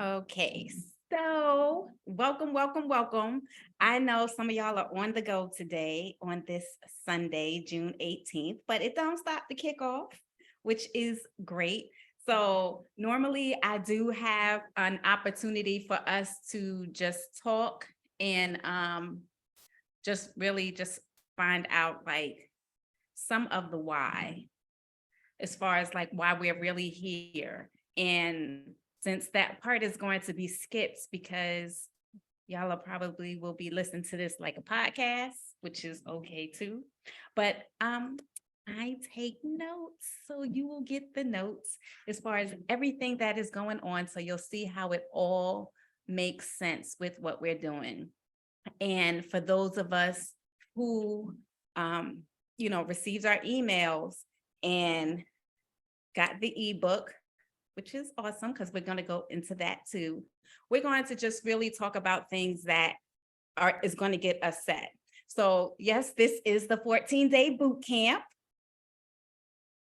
Okay, so welcome. I know some of y'all are on the go today on this Sunday, June 18th, but it don't stop the kickoff, which is great. So normally I do have an opportunity for us to just talk and just really just find out like some of the why as far as like why we're really here. And since that part is going to be skipped because y'all are probably will be listening to this like a podcast, which is okay too. But I take notes, so you will get the notes as far as everything that is going on. So you'll see how it all makes sense with what we're doing. And for those of us who, received our emails and got the ebook, which is awesome because we're going to go into that too. We're going to just really talk about things that is going to get us set. So yes, this is the 14-day boot camp.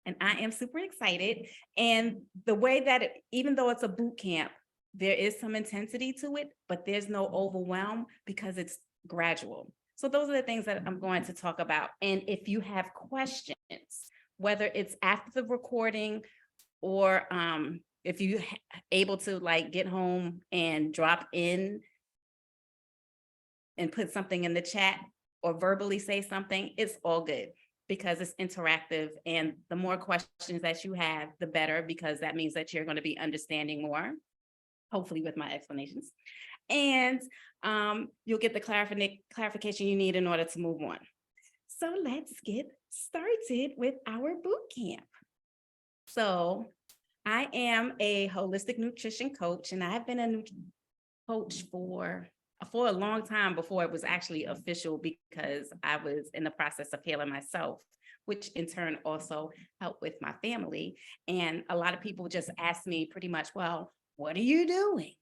And I am super excited. And the way that even though it's a boot camp, there is some intensity to it, but there's no overwhelm because it's gradual. So those are the things that I'm going to talk about. And if you have questions, whether it's after the recording or if you able to like get home and drop in and put something in the chat or verbally say something, it's all good because it's interactive. And the more questions that you have, the better, because that means that you're going to be understanding more, hopefully with my explanations. And you'll get the clarification you need in order to move on. So let's get started with our boot camp. So I am a holistic nutrition coach, and I've been a coach for a long time before it was actually official because I was in the process of healing myself, which in turn also helped with my family. And a lot of people just ask me pretty much, well, what are you doing?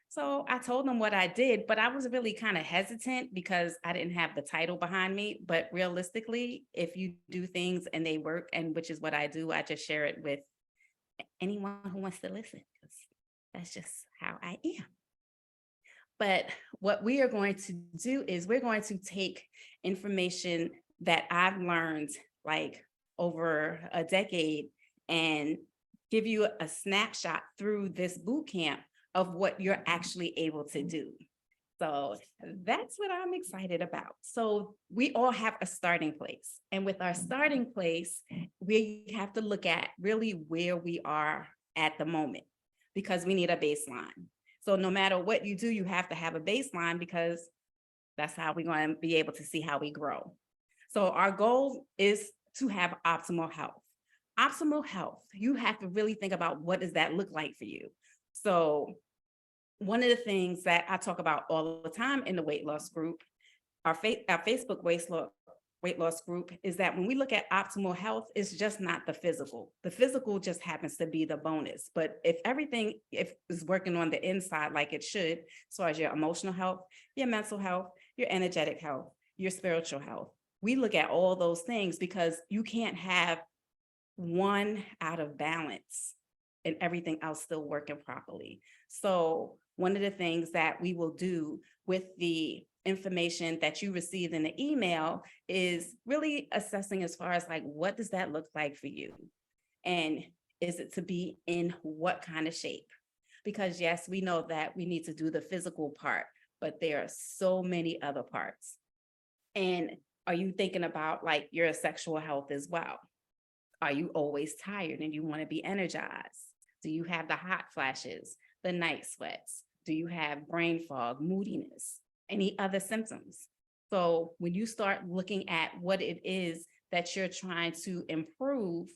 So I told them what I did, but I was really kind of hesitant because I didn't have the title behind me. But realistically, if you do things and they work, and which is what I do, I just share it with anyone who wants to listen, because that's just how I am. But what we are going to do is we're going to take information that I've learned like over a decade and give you a snapshot through this boot camp of what you're actually able to do. So that's what I'm excited about. So we all have a starting place. And with our starting place, we have to look at really where we are at the moment because we need a baseline. So no matter what you do, you have to have a baseline because that's how we're going to be able to see how we grow. So our goal is to have optimal health. Optimal health, you have to really think about what does that look like for you. So one of the things that I talk about all the time in the weight loss group, our Facebook weight loss group, is that when we look at optimal health, it's just not the physical. The physical just happens to be the bonus. But if everything is working on the inside like it should, as far as your emotional health, your mental health, your energetic health, your spiritual health, we look at all those things because you can't have one out of balance and everything else still working properly. So one of the things that we will do with the information that you received in the email is really assessing as far as like, what does that look like for you? And is it to be in what kind of shape? Because yes, we know that we need to do the physical part, but there are so many other parts. And are you thinking about like your sexual health as well? Are you always tired and you want to be energized? Do you have the hot flashes, the night sweats? Do you have brain fog, moodiness, any other symptoms? So when you start looking at what it is that you're trying to improve,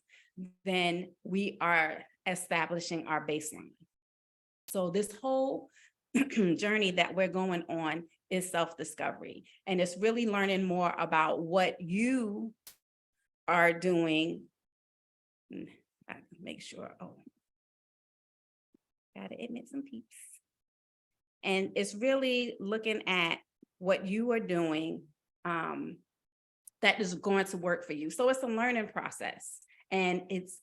then we are establishing our baseline. So this whole journey that we're going on is self-discovery. And it's really learning more about what you are doing. I make sure, gotta admit some peeps. And it's really looking at what you are doing that is going to work for you. So it's a learning process. And it's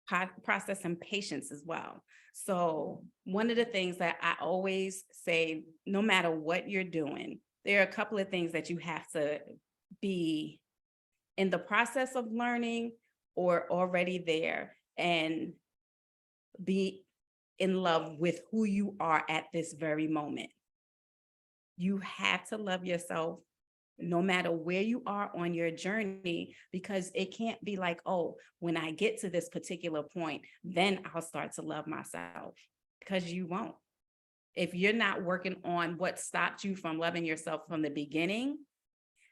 process and patience as well. So one of the things that I always say, no matter what you're doing, there are a couple of things that you have to be in the process of learning or already there, and be in love with who you are at this very moment. You have to love yourself no matter where you are on your journey, because it can't be like, oh, when I get to this particular point, then I'll start to love myself, because you won't. If you're not working on what stopped you from loving yourself from the beginning,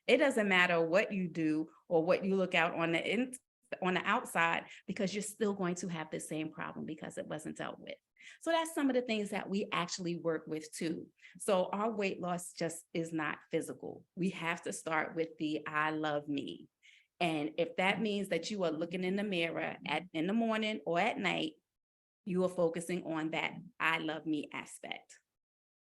it doesn't matter what you do or what you look out on the outside, because you're still going to have the same problem because it wasn't dealt with. So that's some of the things that we actually work with too. So our weight loss just is not physical. We have to start with the I love me. And if that means that you are looking in the mirror in the morning or at night, you are focusing on that I love me aspect.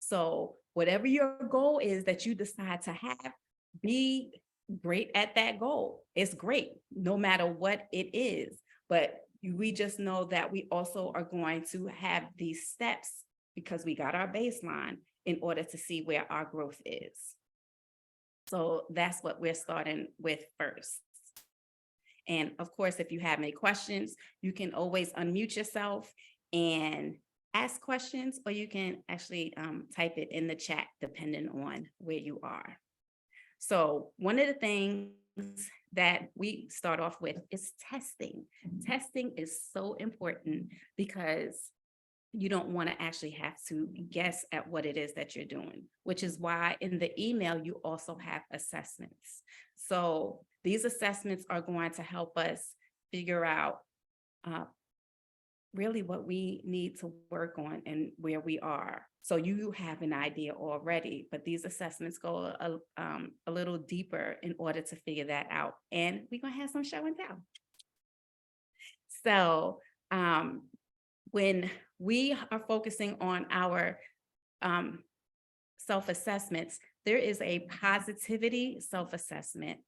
So whatever your goal is that you decide to have, be great at that goal. It's great no matter what it is, but we just know that we also are going to have these steps because we got our baseline in order to see where our growth is. So that's what we're starting with first. And of course, if you have any questions, you can always unmute yourself and ask questions, or you can actually type it in the chat depending on where you are. So one of the things that we start off with is testing. Testing is so important because you don't want to actually have to guess at what it is that you're doing, which is why in the email, you also have assessments. So these assessments are going to help us figure out really what we need to work on and where we are. So you have an idea already, but these assessments go a little deeper in order to figure that out. And we're going to have some show and tell. So when we are focusing on our self-assessments, there is a positivity self-assessment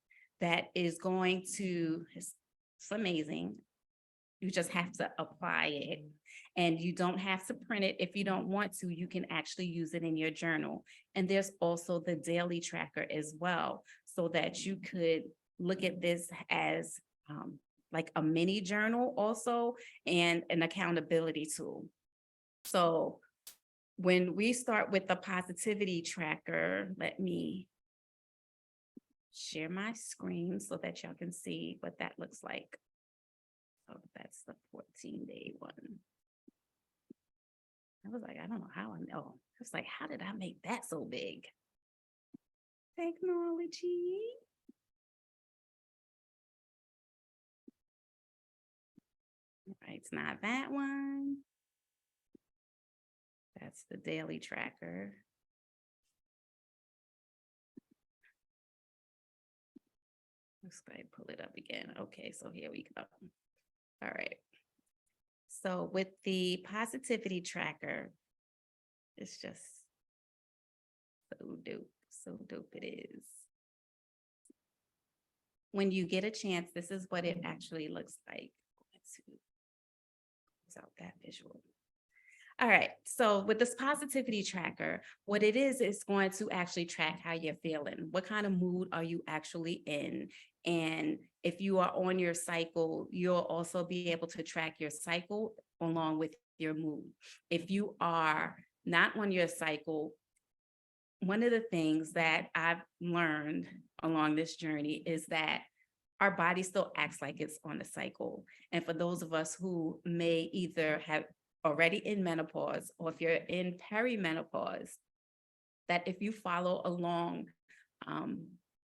that is going to, it's amazing. You just have to apply it, and you don't have to print it. If you don't want to, you can actually use it in your journal. And there's also the daily tracker as well, so that you could look at this as like a mini journal also, and an accountability tool. So when we start with the positivity tracker, let me share my screen so that y'all can see what that looks like. Oh, that's the 14-day one. I was like, I don't know how I know. I was like, how did I make that so big? Technology. All right, it's not that one. That's the daily tracker. Let's go ahead and pull it up again. Okay, so here we go. All right. So with the positivity tracker, it's just so dope it is. When you get a chance, this is what it actually looks like. Let's close out that visual. All right, so with this positivity tracker, what it is going to actually track how you're feeling. What kind of mood are you actually in? And if you are on your cycle, you'll also be able to track your cycle along with your mood. If you are not on your cycle, one of the things that I've learned along this journey is that our body still acts like it's on a cycle. And for those of us who may either have already in menopause, or if you're in perimenopause, that if you follow along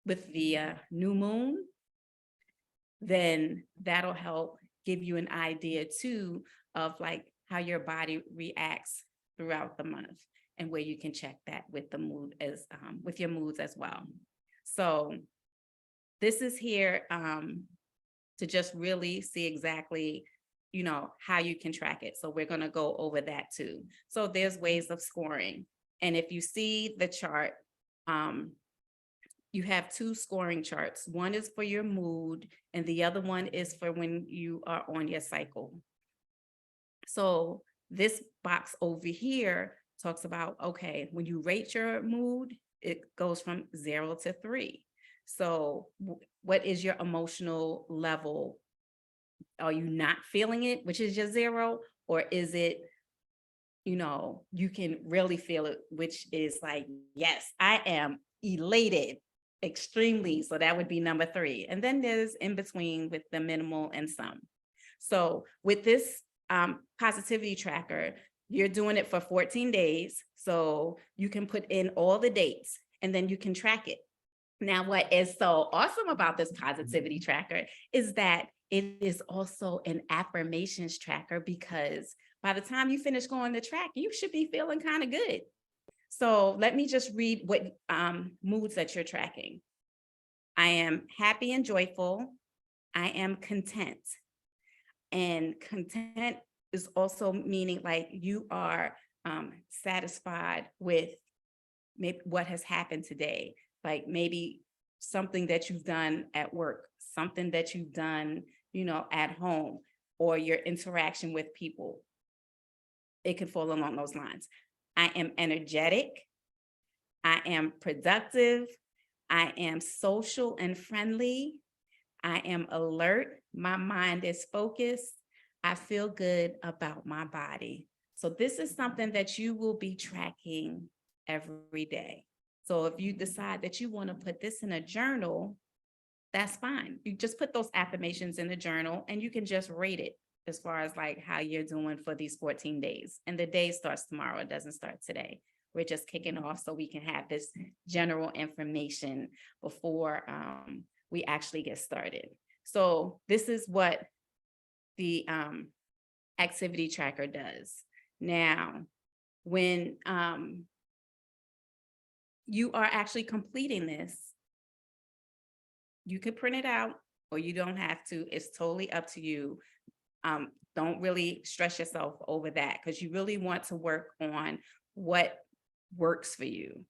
with the new moon, then that'll help give you an idea too of like how your body reacts throughout the month, and where you can check that with the mood as with your moods as well. So this is here to just really see exactly, you know, how you can track it. So we're going to go over that too. So there's ways of scoring. And if you see the chart, you have two scoring charts. One is for your mood, and the other one is for when you are on your cycle. So this box over here talks about, okay, when you rate your mood, it goes from 0 to 3. So what is your emotional level? Are you not feeling it, which is your 0? Or is it, you can really feel it, which is like, yes, I am elated extremely. So that would be number 3. And then there's in between with the minimal and some. So with this positivity tracker, you're doing it for 14 days. So you can put in all the dates and then you can track it. Now, what is so awesome about this positivity tracker is that it is also an affirmations tracker, because by the time you finish going to track, you should be feeling kind of good. So let me just read what moods that you're tracking. I am happy and joyful. I am content. And content is also meaning like you are satisfied with maybe what has happened today, like maybe something that you've done at work, something that you've done, at home, or your interaction with people. It can fall along those lines. I am energetic. I am productive. I am social and friendly. I am alert. My mind is focused. I feel good about my body. So this is something that you will be tracking every day. So if you decide that you want to put this in a journal, that's fine. You just put those affirmations in the journal and you can just rate it as far as like how you're doing for these 14 days. And the day starts tomorrow. It doesn't start today. We're just kicking off so we can have this general information before we actually get started. So this is what the activity tracker does. Now, when you are actually completing this, you could print it out or you don't have to. It's totally up to you. Don't really stress yourself over that, because you really want to work on what works for you.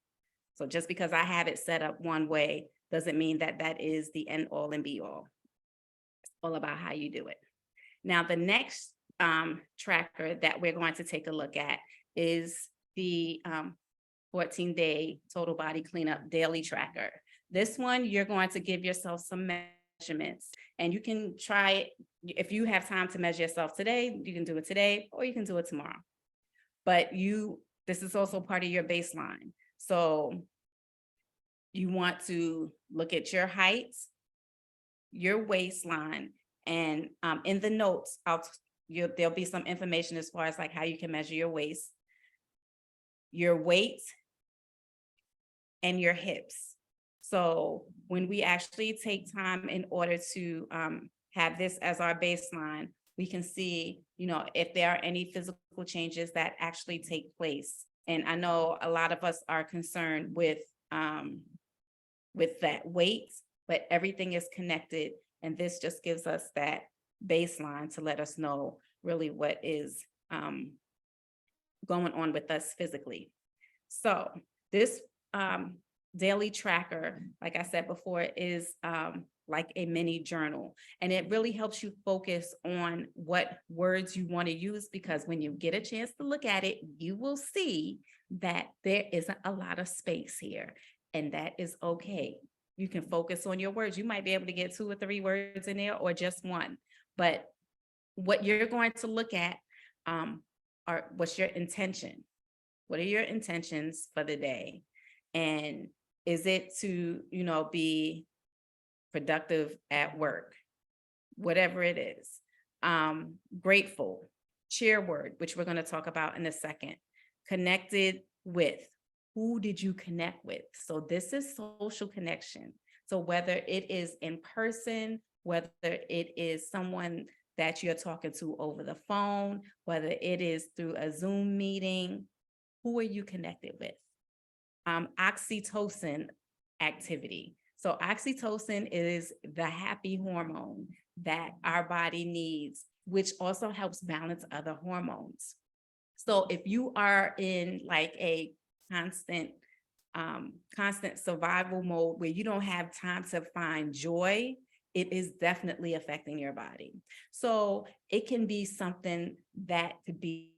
So just because I have it set up one way doesn't mean that that is the end all and be all. It's all about how you do it. Now, the next tracker that we're going to take a look at is the 14-day total body cleanup daily tracker. This one, you're going to give yourself some measurements, and you can try it. If you have time to measure yourself today, you can do it today, or you can do it tomorrow. But this is also part of your baseline. So you want to look at your height, your waistline, and in the notes, there'll be some information as far as like how you can measure your waist, your weight, and your hips. So when we actually take time in order to have this as our baseline, we can see, if there are any physical changes that actually take place. And I know a lot of us are concerned with that weight, but everything is connected. And this just gives us that baseline to let us know really what is going on with us physically. So this daily tracker, like I said before, is like a mini journal, and it really helps you focus on what words you want to use, because when you get a chance to look at it, you will see that there isn't a lot of space here, and that is okay. You can focus on your words. You might be able to get 2 or 3 words in there or just one, but what you're going to look at are what's your intention? What are your intentions for the day? And is it to, be productive at work, whatever it is? Grateful, cheer word, which we're going to talk about in a second. Connected with, who did you connect with? So this is social connection. So whether it is in person, whether it is someone that you're talking to over the phone, whether it is through a Zoom meeting, who are you connected with? Oxytocin activity. So oxytocin is the happy hormone that our body needs, which also helps balance other hormones. So if you are in like a constant survival mode where you don't have time to find joy it is definitely affecting your body. So it can be something that could be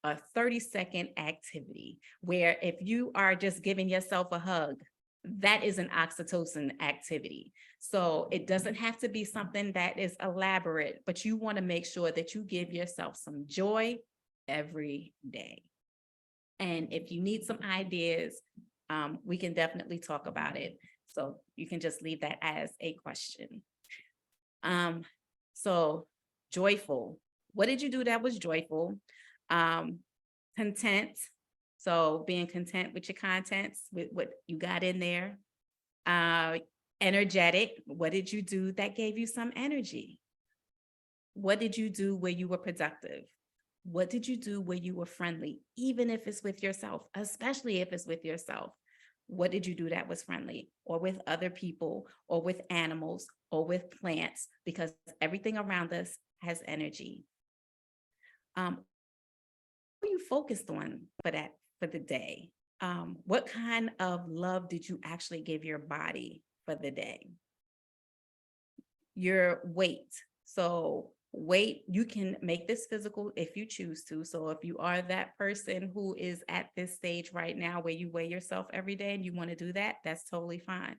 a 30-second activity where if you are just giving yourself a hug, that is an oxytocin activity. So it doesn't have to be something that is elaborate, but you want to make sure that you give yourself some joy every day. And if you need some ideas, we can definitely talk about it. So you can just leave that as a question. So joyful. What did you do that was joyful? Content. So being content with your contents, with what you got in there. Energetic. What did you do that gave you some energy? What did you do where you were productive? What did you do where you were friendly, even if it's with yourself, especially if it's with yourself? What did you do that was friendly, or with other people, or with animals, or with plants? Because everything around us has energy. What are you focused on for the day? What kind of love did you actually give your body for the day? Your weight. So weight, you can make this physical if you choose to. So if you are that person who is at this stage right now where you weigh yourself every day and you want to do that, that's totally fine.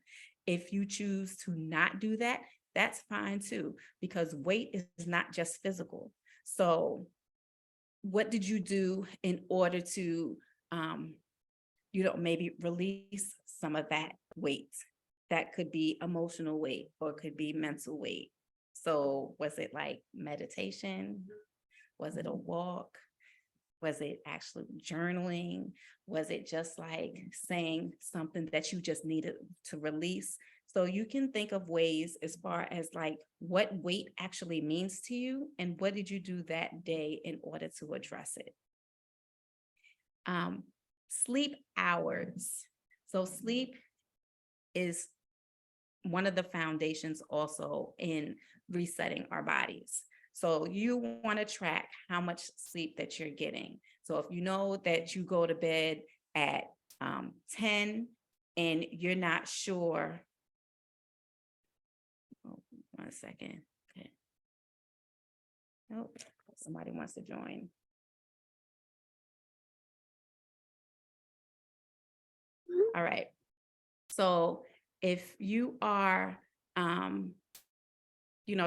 If you choose to not do that, that's fine too, because weight is not just physical. So what did you do in order to, maybe release some of that weight? That could be emotional weight, or it could be mental weight. So was it like meditation? Was it a walk? Was it actually journaling? Was it just like saying something that you just needed to release? So you can think of ways as far as like what weight actually means to you and what did you do that day in order to address it. Sleep hours. So sleep is one of the foundations also in resetting our bodies. So you want to track how much sleep that you're getting. So if you know that you go to bed at 10 and you're not sure, 1 second. Okay. Oh, somebody wants to join. All right. So if you are,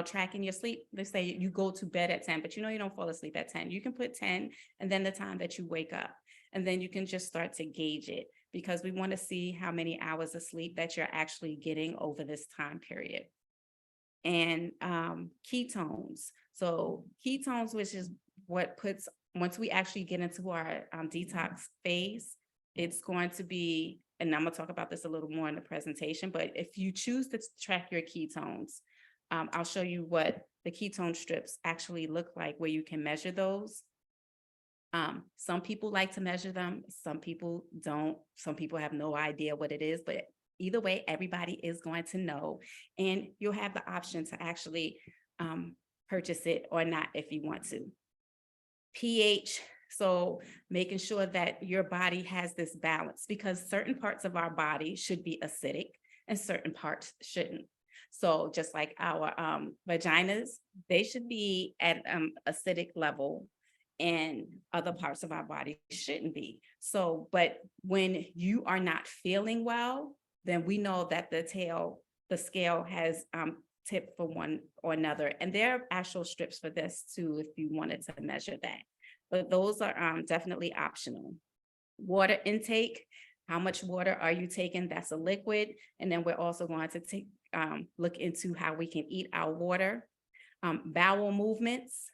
tracking your sleep, let's say you go to bed at 10, but you don't fall asleep at 10, you can put 10 and then the time that you wake up. And then you can just start to gauge it because we want to see how many hours of sleep that you're actually getting over this time period. And ketones. So ketones, which is what once we actually get into our detox phase, it's going to be, and I'm gonna talk about this a little more in the presentation, but if you choose to track your ketones, I'll show you what the ketone strips actually look like where you can measure those. Some people like to measure them, some people don't, some people have no idea what it is, but either way, everybody is going to know, and you'll have the option to actually purchase it or not if you want to. pH, so making sure that your body has this balance because certain parts of our body should be acidic and certain parts shouldn't. So just like our vaginas, they should be at acidic level and other parts of our body shouldn't be. So, but when you are not feeling well, then we know that the scale has tipped for one or another. And there are actual strips for this too, if you wanted to measure that. But those are definitely optional. Water intake, how much water are you taking? That's a liquid. And then we're also going to look into how we can eat our water. Bowel movements.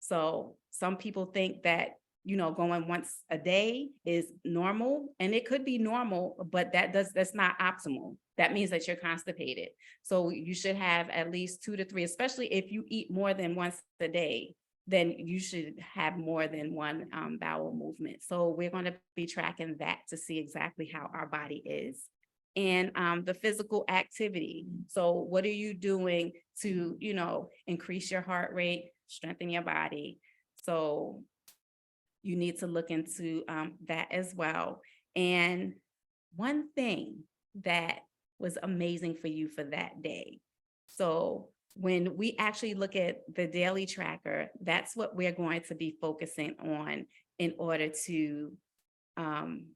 So some people think that, going once a day is normal, and it could be normal, but that's not optimal. That means that you're constipated. So you should have at least 2 to 3, especially if you eat more than once a day, then you should have more than one bowel movement. So we're going to be tracking that to see exactly how our body is. And the physical activity. So what are you doing to, increase your heart rate, strengthen your body? So you need to look into that as well. And one thing that was amazing for you for that day So when we actually look at the daily tracker, that's what we're going to be focusing on in order to um,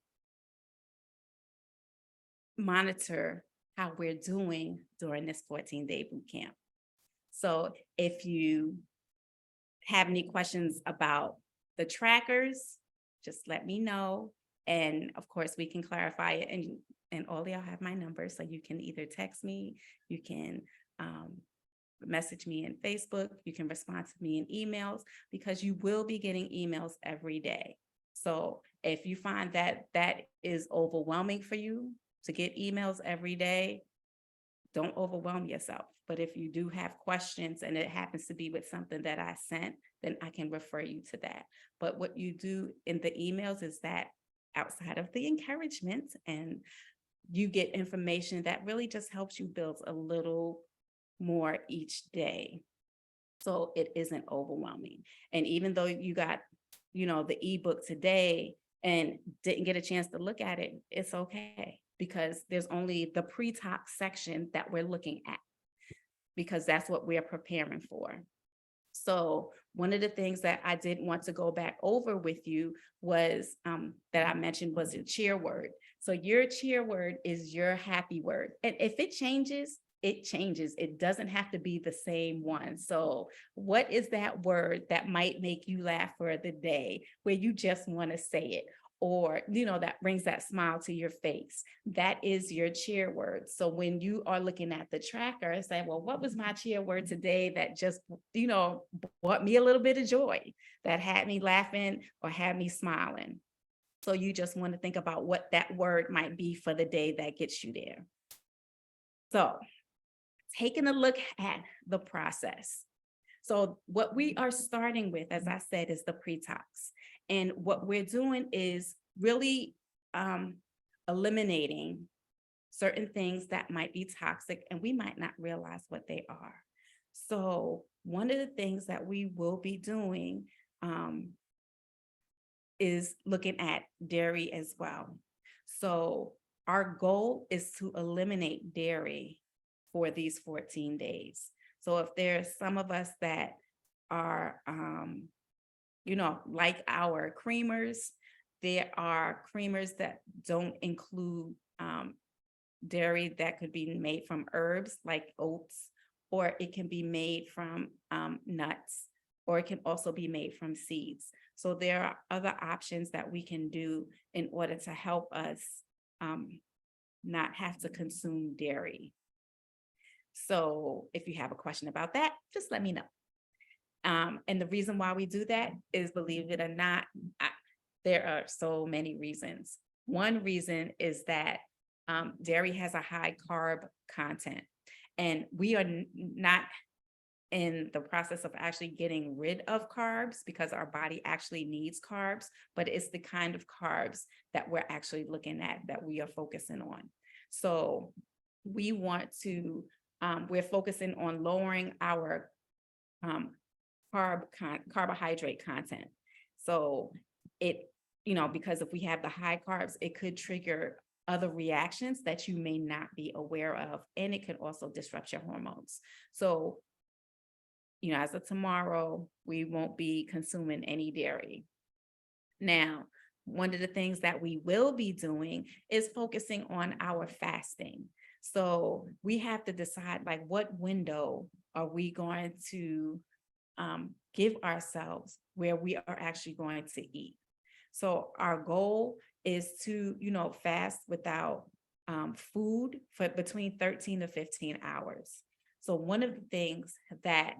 monitor how we're doing during this 14-day boot camp. So if you have any questions about the trackers, just let me know. And of course, we can clarify it. And all y'all have my number, so you can either text me, you can message me in Facebook, you can respond to me in emails, because you will be getting emails every day. So if you find that that is overwhelming for you to get emails every day, don't overwhelm yourself. But if you do have questions and it happens to be with something that I sent, then I can refer you to that. But what you do in the emails is that outside of the encouragement, and you get information that really just helps you build a little more each day, so it isn't overwhelming. And even though you got, the ebook today and didn't get a chance to look at it, it's okay, because there's only the pre-talk section that we're looking at, because that's what we're preparing for. So one of the things that I did want to go back over with you was that I mentioned was a cheer word. So your cheer word is your happy word. And if it changes, it changes. It doesn't have to be the same one. So what is that word that might make you laugh for the day, where you just want to say it? Or, that brings that smile to your face? That is your cheer word. So when you are looking at the tracker and say, well, what was my cheer word today that just, brought me a little bit of joy, that had me laughing or had me smiling? So you just want to think about what that word might be for the day that gets you there. So taking a look at the process. So what we are starting with, as I said, is the pre-talks. And what we're doing is really eliminating certain things that might be toxic, and we might not realize what they are. So one of the things that we will be doing is looking at dairy as well. So our goal is to eliminate dairy for these 14 days. So if there's some of us that are, like our creamers, there are creamers that don't include dairy, that could be made from herbs like oats, or it can be made from nuts, or it can also be made from seeds. So there are other options that we can do in order to help us not have to consume dairy. So if you have a question about that, just let me know. And the reason why we do that is, believe it or not, there are so many reasons. One reason is that dairy has a high carb content, and we are not in the process of actually getting rid of carbs, because our body actually needs carbs, but it's the kind of carbs that we're actually looking at, that we are focusing on. So we want to, we're focusing on lowering our carbohydrate content. So it, because if we have the high carbs, it could trigger other reactions that you may not be aware of, and it could also disrupt your hormones. So, as of tomorrow, we won't be consuming any dairy. Now, one of the things that we will be doing is focusing on our fasting. So we have to decide, like, what window are we going to give ourselves where we are actually going to eat. So our goal is to, fast without food for between 13 to 15 hours. So one of the things that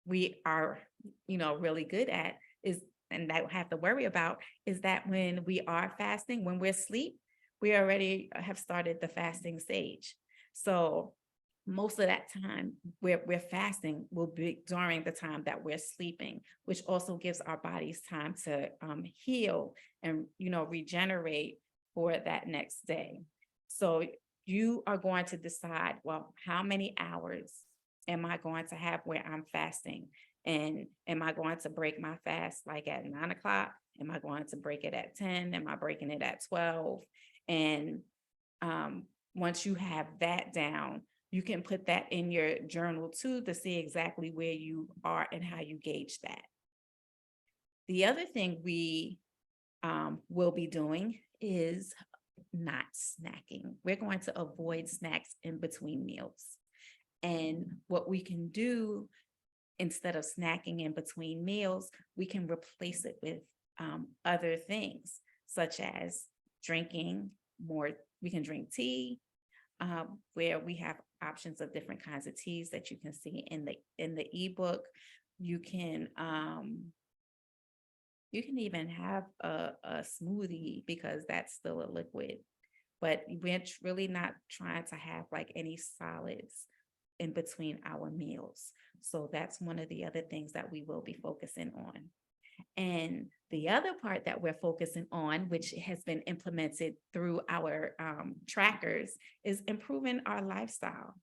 we are, really good at is, and that we have to worry about, is that when we are fasting, when we're asleep, we already have started the fasting stage. So most of that time we're fasting will be during the time that we're sleeping, which also gives our bodies time to heal and, regenerate for that next day. So you are going to decide, well, how many hours am I going to have where I'm fasting? And am I going to break my fast like at 9 o'clock? Am I going to break it at 10? Am I breaking it at 12? And once you have that down, you can put that in your journal too to see exactly where you are and how you gauge that. The other thing we will be doing is not snacking. We're going to avoid snacks in between meals. And what we can do instead of snacking in between meals, we can replace it with other things, such as drinking more. We can drink tea, where we have options of different kinds of teas that you can see in the ebook. You can even have a smoothie, because that's still a liquid, but we're really not trying to have like any solids in between our meals. So that's one of the other things that we will be focusing on. And the other part that we're focusing on, which has been implemented through our trackers, is improving our lifestyle.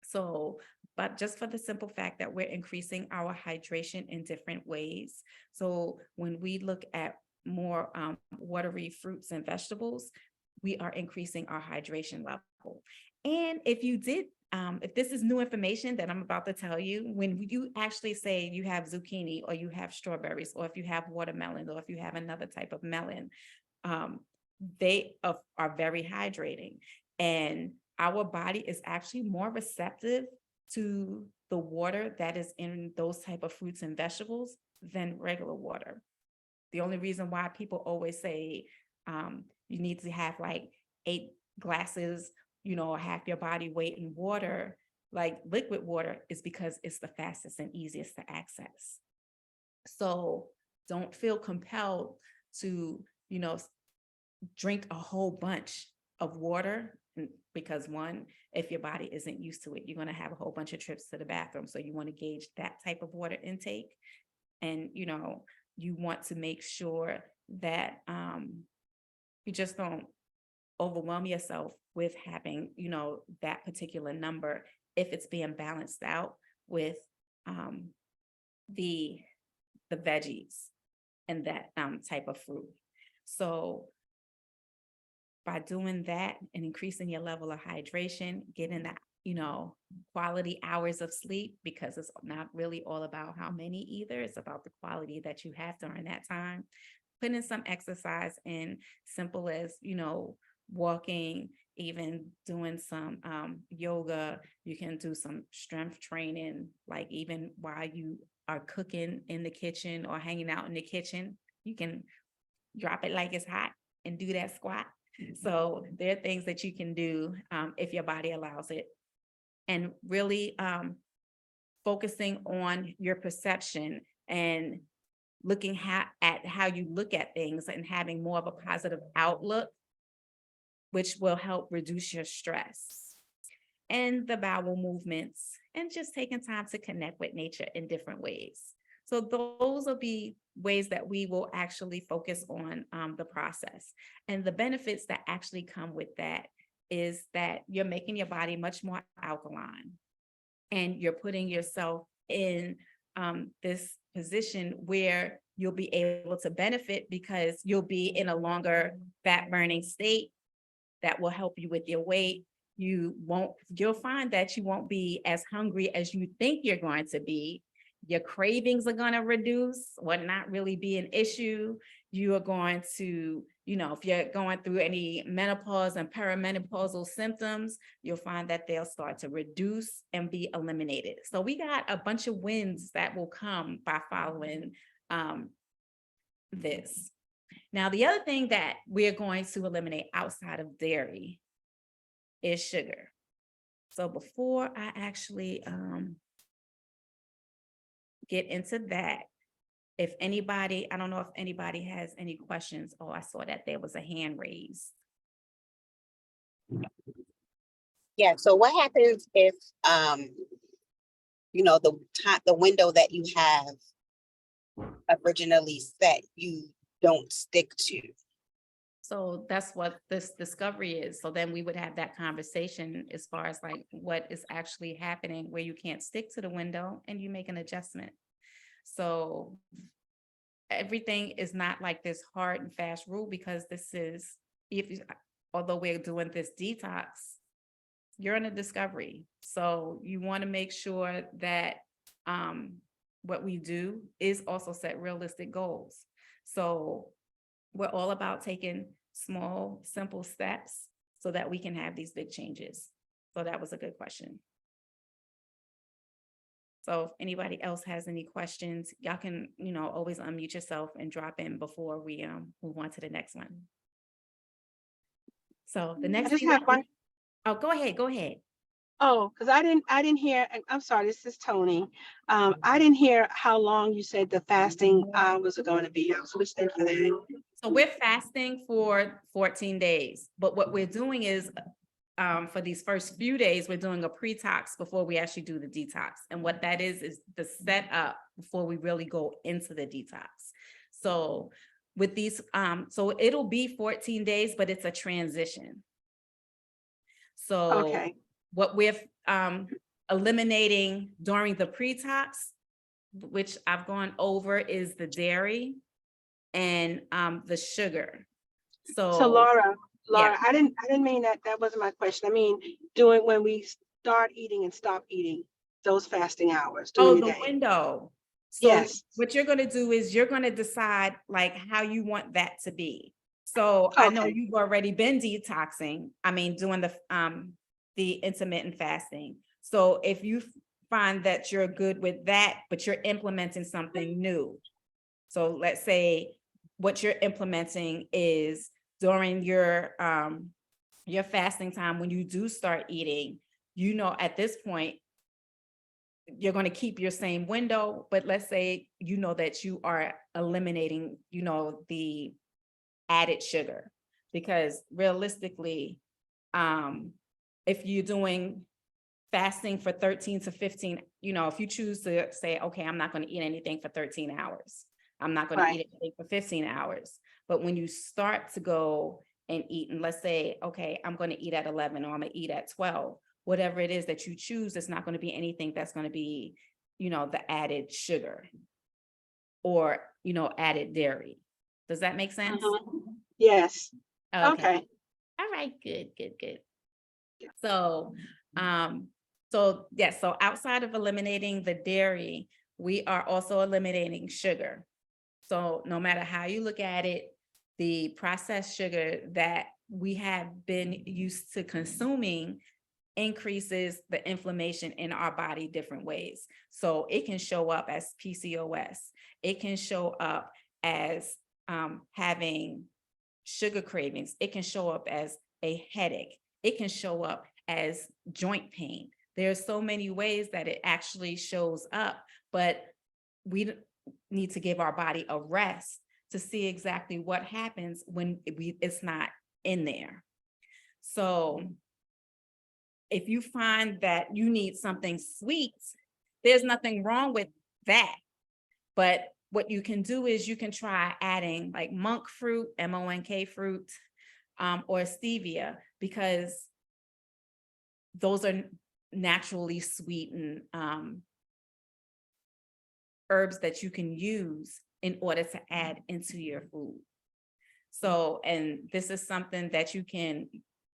So, but just for the simple fact that we're increasing our hydration in different ways. So when we look at more watery fruits and vegetables, we are increasing our hydration level. And if this is new information that I'm about to tell you, when you actually say you have zucchini, or you have strawberries, or if you have watermelon, or if you have another type of melon, they are very hydrating. And our body is actually more receptive to the water that is in those type of fruits and vegetables than regular water. The only reason why people always say you need to have like 8 glasses, or half your body weight in water, like liquid water, is because it's the fastest and easiest to access. So don't feel compelled to, drink a whole bunch of water, because one, if your body isn't used to it, you're going to have a whole bunch of trips to the bathroom. So you want to gauge that type of water intake. And, you want to make sure that you just don't overwhelm yourself with having, that particular number, if it's being balanced out with the veggies and that type of fruit. So by doing that and increasing your level of hydration, getting that, quality hours of sleep, because it's not really all about how many either. It's about the quality that you have during that time. Put in some exercise in, simple as, walking, even doing some yoga. You can do some strength training, like even while you are cooking in the kitchen or hanging out in the kitchen, you can drop it like it's hot and do that squat. So there are things that you can do if your body allows it. And really focusing on your perception and looking at how you look at things and having more of a positive outlook, which will help reduce your stress. And the bowel movements, and just taking time to connect with nature in different ways. So those will be ways that we will actually focus on the process. And the benefits that actually come with that is that you're making your body much more alkaline, and you're putting yourself in this position where you'll be able to benefit, because you'll be in a longer fat burning state that will help you with your weight. You'll find that you won't be as hungry as you think you're going to be. Your cravings are going to reduce or not really be an issue. You are going to, if you're going through any menopause and perimenopausal symptoms, you'll find that they'll start to reduce and be eliminated. So we got a bunch of wins that will come by following this. Now, the other thing that we're going to eliminate outside of dairy is sugar. So before I actually get into that, if anybody, I don't know if anybody has any questions. Oh, I saw that there was a hand raised. Yeah. So what happens if, the window that you have originally set, you don't stick to? So that's what this discovery is. So then we would have that conversation as far as like what is actually happening where you can't stick to the window, and you make an adjustment. So everything is not like this hard and fast rule, because this is, although we're doing this detox, you're in a discovery. So you want to make sure that what we do is also set realistic goals. So we're all about taking small, simple steps so that we can have these big changes. So that was a good question. So if anybody else has any questions, y'all can, always unmute yourself and drop in before we move on to the next one. So the I next just thing. have one. Oh, go ahead. Oh, because I didn't hear, I'm sorry, this is Tony. I didn't hear how long you said the fasting was going to be. I was listening for that. So we're fasting for 14 days, but what we're doing is for these first few days, we're doing a pre-tox before we actually do the detox. And what that is the setup before we really go into the detox. So with these, so it'll be 14 days, but it's a transition. So Okay. what we're eliminating during the pre-tox, which I've gone over, is the dairy and the sugar. So Laura, yeah. I didn't mean that. That wasn't my question. I mean, doing when we start eating and stop eating, those fasting hours during the day. Window. So Yes. what you're going to do is you're going to decide like how you want that to be. So I know you've already been detoxing. I mean, doing the intermittent fasting. So if you find that you're good with that, but you're implementing something new. So let's say what you're implementing is during your fasting time, when you do start eating, at this point, you're going to keep your same window, but let's say, that you are eliminating, the added sugar, because realistically, if you're doing fasting for 13 to 15, if you choose to say, okay, I'm not going to eat anything for 13 hours, I'm not going to eat anything for 15 hours. But when you start to go and eat, and let's say, okay, I'm going to eat at 11 or I'm going to eat at 12, whatever it is that you choose, it's not going to be anything that's going to be, the added sugar or, added dairy. Does that make sense? Yes. Okay. All right. Good. So, so outside of eliminating the dairy, we are also eliminating sugar. So no matter how you look at it, the processed sugar that we have been used to consuming increases the inflammation in our body different ways. So it can show up as PCOS. It can show up as having sugar cravings. It can show up as a headache. It can show up as joint pain. There's so many ways that it actually shows up, but we need to give our body a rest to see exactly what happens when it's not in there. So if you find that you need something sweet, there's nothing wrong with that. But what you can do is you can try adding like monk fruit, MONK fruit, or stevia, because those are naturally sweetened herbs that you can use in order to add into your food. So, and this is something that you can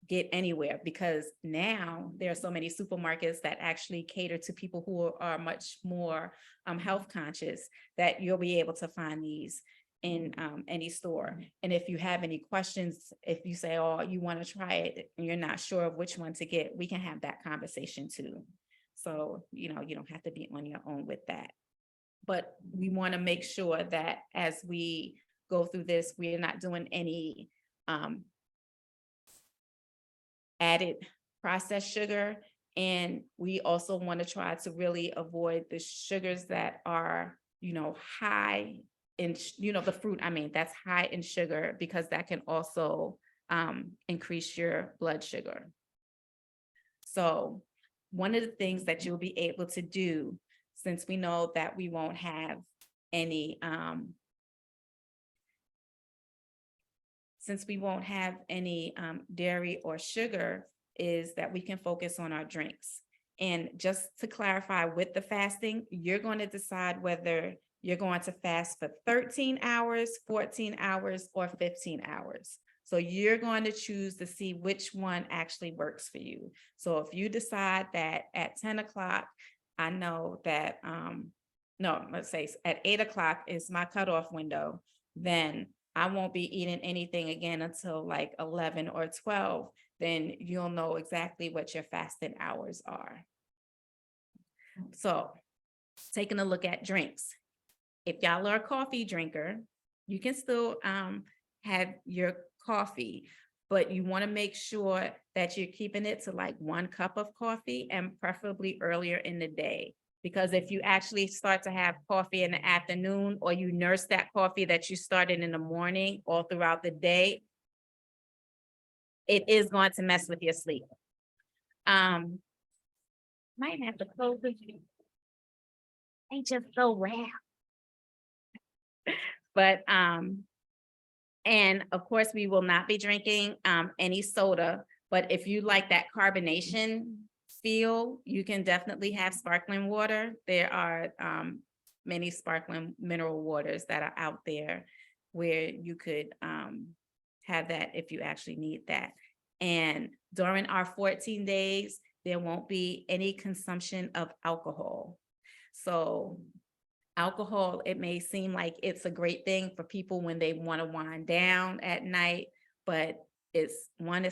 get anywhere, because now there are so many supermarkets that actually cater to people who are much more health conscious, that you'll be able to find these in any store. And if you have any questions, if you say, oh, you want to try it and you're not sure of which one to get, we can have that conversation too. So, you don't have to be on your own with that. But we want to make sure that as we go through this, we're not doing any added processed sugar. And we also want to try to really avoid the sugars that are, high in, the fruit, that's high in sugar, because that can also increase your blood sugar. So one of the things that you'll be able to do, since we know that we won't have any dairy or sugar, is that we can focus on our drinks. And just to clarify, with the fasting, you're going to decide whether you're going to fast for 13 hours, 14 hours, or 15 hours. So you're going to choose to see which one actually works for you. So if you decide that at 10 o'clock, I know that, no, let's say at 8 o'clock is my cutoff window, then I won't be eating anything again until like 11 or 12. Then you'll know exactly what your fasting hours are. So taking a look at drinks. If y'all are a coffee drinker, you can still have your coffee, but you want to make sure that you're keeping it to like 1 cup of coffee and preferably earlier in the day. Because if you actually start to have coffee in the afternoon, or you nurse that coffee that you started in the morning all throughout the day, it is going to mess with your sleep. Might have to close this. They just so rare. But and of course, we will not be drinking any soda, but if you like that carbonation feel, you can definitely have sparkling water. There are many sparkling mineral waters that are out there where you could have that if you actually need that. And during our 14 days, there won't be any consumption of alcohol. So alcohol, it may seem like it's a great thing for people when they want to wind down at night, but it's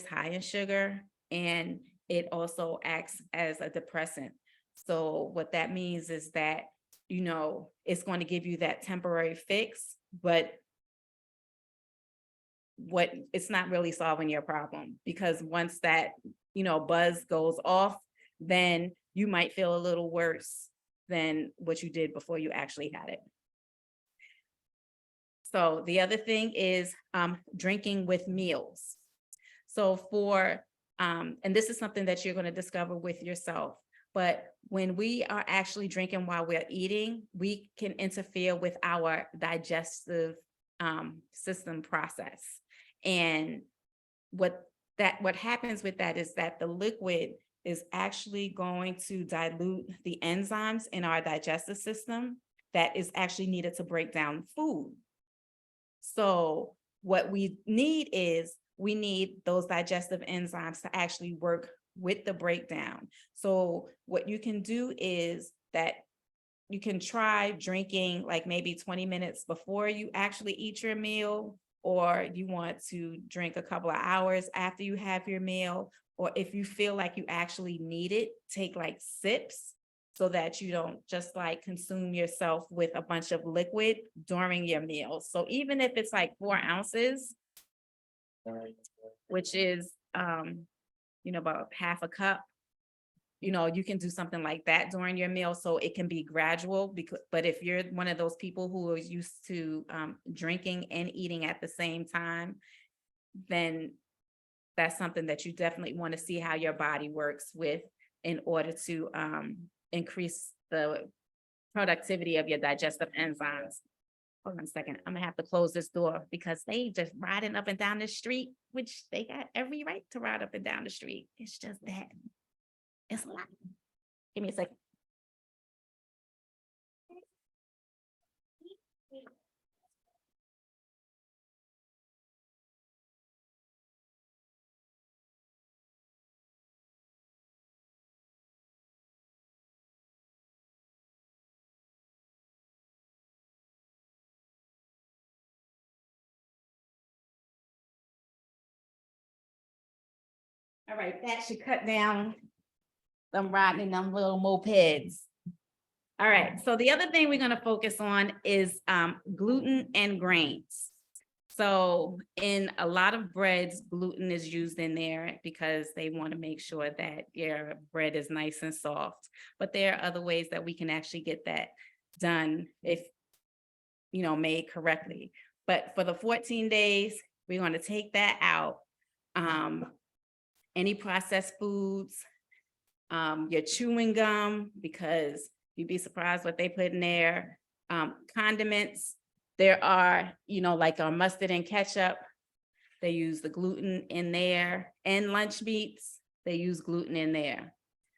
high in sugar, and it also acts as a depressant. So what that means is that, it's going to give you that temporary fix, but it's not really solving your problem, because once that, buzz goes off, then you might feel a little worse than what you did before you actually had it. So the other thing is drinking with meals. So and this is something that you're going to discover with yourself, but when we are actually drinking while we're eating, we can interfere with our digestive system process. And what happens with that is that the liquid is actually going to dilute the enzymes in our digestive system that is actually needed to break down food. So what we need those digestive enzymes to actually work with the breakdown. So what you can do is that you can try drinking like maybe 20 minutes before you actually eat your meal, or you want to drink a couple of hours after you have your meal. Or if you feel like you actually need it, take like sips so that you don't just like consume yourself with a bunch of liquid during your meal. So even if it's like 4 ounces, which is, about half a cup, you can do something like that during your meal. So it can be gradual, but if you're one of those people who is used to drinking and eating at the same time, then that's something that you definitely want to see how your body works with in order to increase the productivity of your digestive enzymes. Hold on a second. I'm gonna have to close this door because they just riding up and down the street, which they got every right to ride up and down the street. It's just that it's a lot. Give me a second. All right, that should cut down them riding in them little mopeds. All right, so the other thing we're going to focus on is gluten and grains. So in a lot of breads, gluten is used in there because they want to make sure that your bread is nice and soft. But there are other ways that we can actually get that done if, made correctly. But for the 14 days, we're going to take that out. Any processed foods, your chewing gum, because you'd be surprised what they put in there. Condiments, there are, like our mustard and ketchup, they use the gluten in there, and lunch meats, they use gluten in there.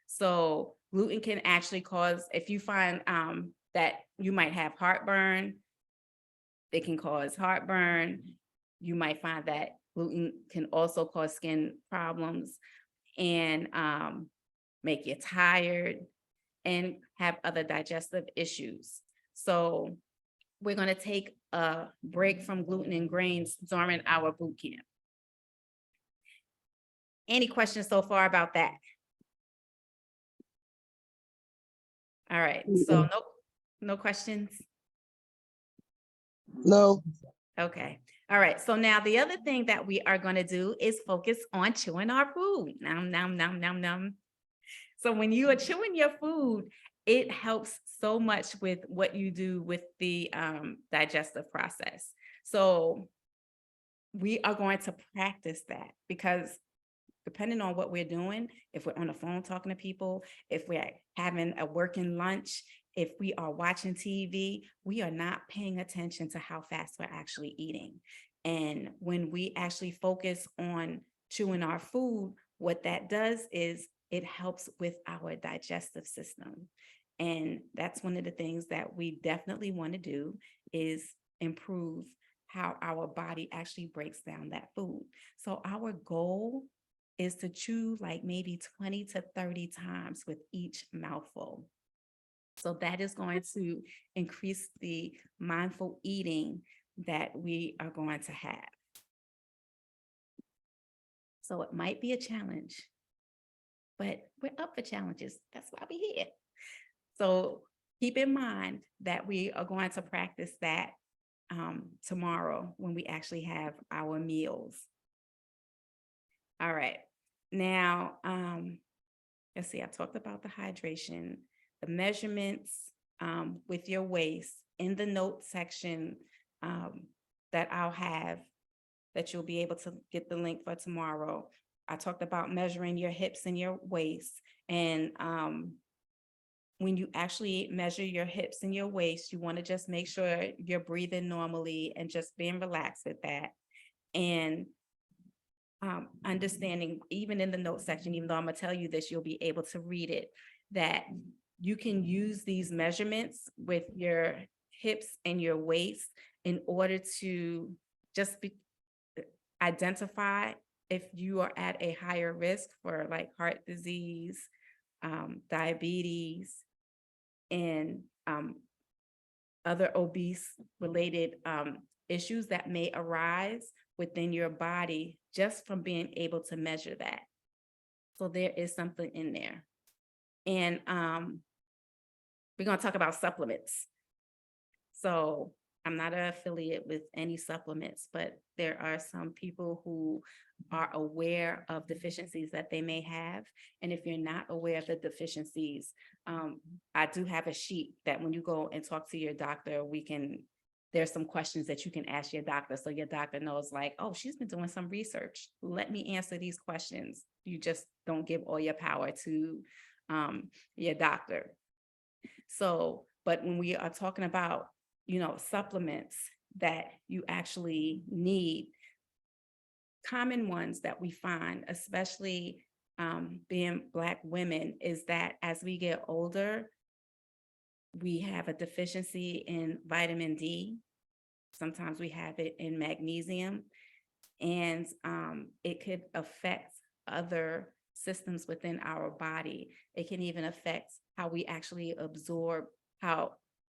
So gluten can actually cause, if you find that you might have heartburn, it can cause heartburn. You might find that Gluten can also cause skin problems and make you tired and have other digestive issues. So we're going to take a break from gluten and grains during our boot camp. Any questions so far about that? All right, so no questions? No. Okay. All right. So now the other thing that we are going to do is focus on chewing our food. Nom, nom, nom, nom, nom. So when you are chewing your food, it helps so much with what you do with the digestive process. So we are going to practice that because depending on what we're doing, if we're on the phone talking to people, if we're having a working lunch, if we are watching TV, we are not paying attention to how fast we're actually eating. And when we actually focus on chewing our food, what that does is it helps with our digestive system. And that's one of the things that we definitely want to do is improve how our body actually breaks down that food. So our goal is to chew like maybe 20 to 30 times with each mouthful. So that is going to increase the mindful eating that we are going to have. So it might be a challenge, but we're up for challenges. That's why we're here. So keep in mind that we are going to practice that tomorrow when we actually have our meals. All right. Now, let's see, I talked about the hydration, the measurements with your waist in the note section that I'll have, that you'll be able to get the link for tomorrow. I talked about measuring your hips and your waist. And when you actually measure your hips and your waist, you want to just make sure you're breathing normally and just being relaxed with that. And understanding, even in the note section, even though I'm gonna tell you this, you'll be able to read it, that you can use these measurements with your hips and your waist in order to just identify if you are at a higher risk for like heart disease, diabetes, and other obese related issues that may arise within your body just from being able to measure that. So there is something in there. And we're going to talk about supplements. So I'm not an affiliate with any supplements, but there are some people who are aware of deficiencies that they may have. And if you're not aware of the deficiencies, I do have a sheet that when you go and talk to your doctor, there's some questions that you can ask your doctor. So your doctor knows like, oh, she's been doing some research. Let me answer these questions. You just don't give all your power to your doctor. So, but when we are talking about, supplements that you actually need, common ones that we find, especially being Black women, is that as we get older, we have a deficiency in vitamin D. Sometimes we have it in magnesium, and it could affect other systems within our body. It can even affect how we actually absorb,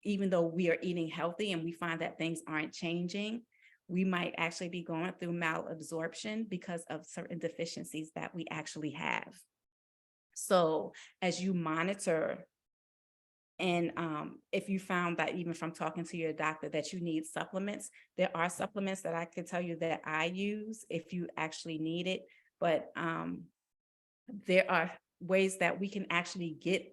even though we are eating healthy and we find that things aren't changing, we might actually be going through malabsorption because of certain deficiencies that we actually have. So as you monitor, and if you found that even from talking to your doctor that you need supplements, there are supplements that I can tell you that I use if you actually need it. But there are ways that we can actually get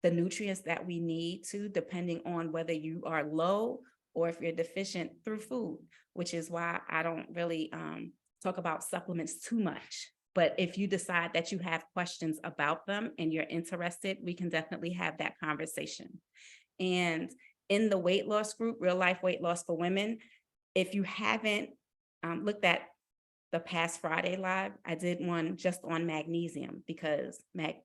the nutrients that we need to, depending on whether you are low or if you're deficient through food, which is why I don't really talk about supplements too much. But if you decide that you have questions about them and you're interested, we can definitely have that conversation. And in the weight loss group, Real Life Weight Loss for Women, if you haven't looked at the past Friday Live, I did one just on magnesium, because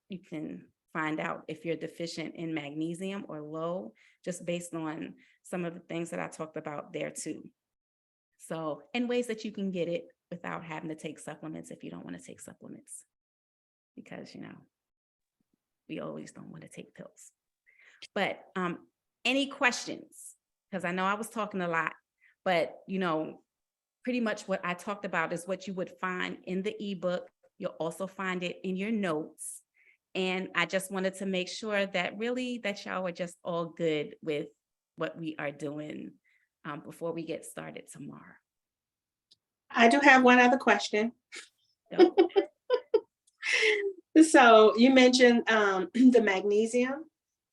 you can find out if you're deficient in magnesium or low, just based on some of the things that I talked about there too. So, and ways that you can get it without having to take supplements if you don't want to take supplements. Because, we always don't want to take pills. But any questions? Because I know I was talking a lot, but, pretty much what I talked about is what you would find in the ebook. You'll also find it in your notes. And I just wanted to make sure that y'all are just all good with what we are doing before we get started tomorrow. I do have one other question. So, So you mentioned the magnesium,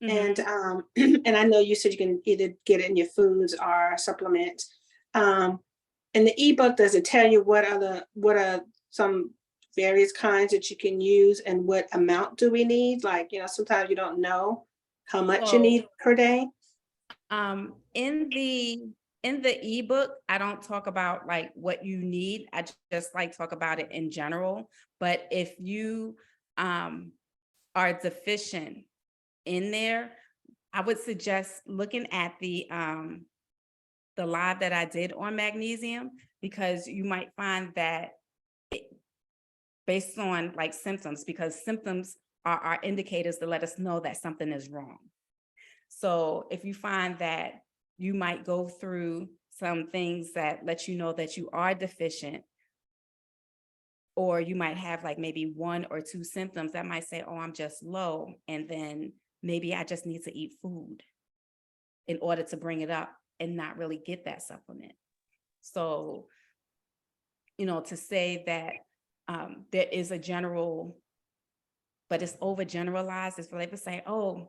mhm. and I know you said you can either get it in your foods or supplement. In the ebook, does it tell you what are some various kinds that you can use and what amount do we need? Like, sometimes you don't know how much you So, need per day. in the ebook, I don't talk about like what you need. I just like talk about it in general. But if you are deficient in there, I would suggest looking at the live that I did on magnesium, because you might find that based on like symptoms, because symptoms are our indicators to let us know that something is wrong. So if you find that you might go through some things that let you know that you are deficient, or you might have like maybe 1 or 2 symptoms that might say, oh, I'm just low. And then maybe I just need to eat food in order to bring it up and not really get that supplement. So, to say that there is a general, but it's overgeneralized. It's like to say, oh,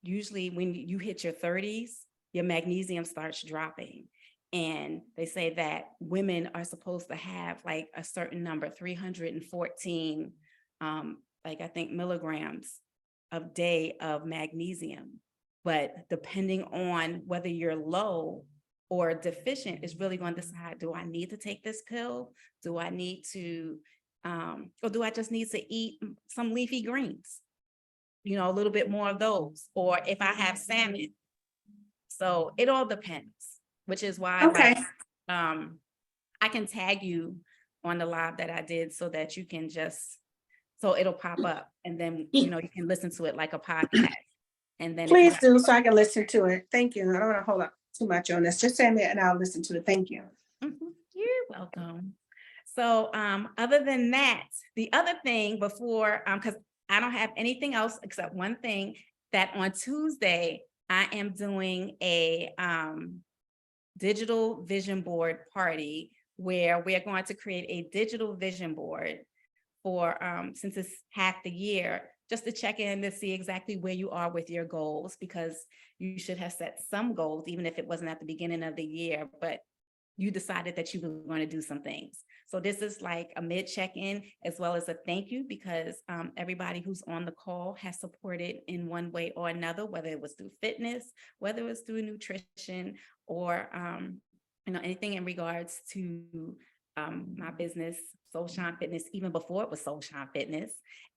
usually when you hit your 30s, your magnesium starts dropping. And they say that women are supposed to have like a certain number, 314, like I think milligrams a day of magnesium. But depending on whether you're low or deficient is really going to decide, do I need to take this pill? Do I need to, or do I just need to eat some leafy greens? A little bit more of those, or if I have salmon. So it all depends, which is why Okay. I can tag you on the live that I did so that you can so it'll pop up, and then, you can listen to it like a podcast. And then if you Please do, so I can listen to it. Thank you. I don't want to hold up too much on this. Just send me and I'll listen to it. Thank you. You're welcome. So other than that, the other thing before, because I don't have anything else except one thing, that on Tuesday, I am doing a digital vision board party where we're going to create a digital vision board for, since it's half the year, just to check in to see exactly where you are with your goals, because you should have set some goals, even if it wasn't at the beginning of the year, but you decided that you were going to do some things. So this is like a mid check-in as well as a thank you, because everybody who's on the call has supported in one way or another, whether it was through fitness, whether it was through nutrition, or anything in regards to my business, Soul Shine Fitness, even before it was Soul Shine Fitness.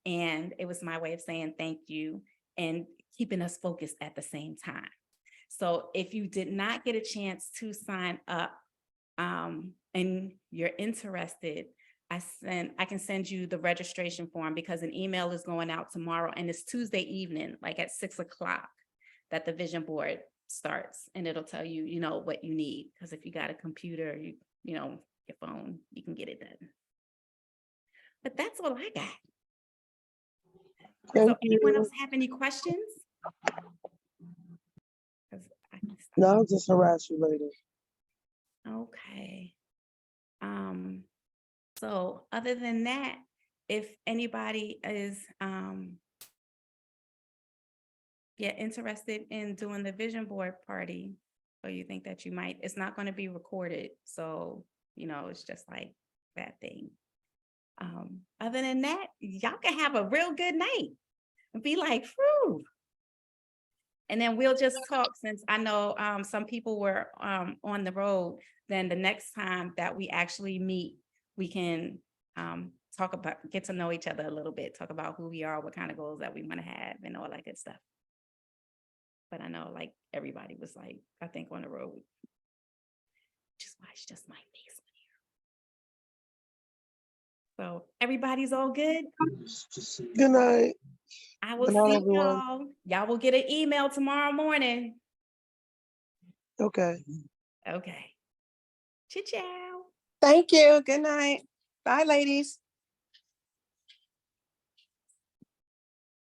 And it was my way of saying thank you and keeping us focused at the same time. So if you did not get a chance to sign up, and you're interested, I can send you the registration form, because an email is going out tomorrow, and it's Tuesday evening, like at 6:00, that the vision board starts, and it'll tell you, what you need. Because if you got a computer, your phone, you can get it done. But that's all I got. So anyone else have any questions? 'Cause I can stop. No, I'll just harass you later. Okay. So other than that, if anybody is interested in doing the vision board party, or you think that you might, it's not going to be recorded. So, it's just like that thing. Other than that, y'all can have a real good night and be like, whew. And then we'll just talk, since I know some people were on the road. Then the next time that we actually meet, we can get to know each other a little bit, talk about who we are, what kind of goals that we want to have, and all that good stuff. But I know like everybody was like, I think on the road. which is why it's just my face on here. So everybody's all good. Good night. I will Good night, see everyone. y'all. Y'all will get an email tomorrow morning. Okay. Okay. Ciao. Thank you. Good night. Bye, ladies.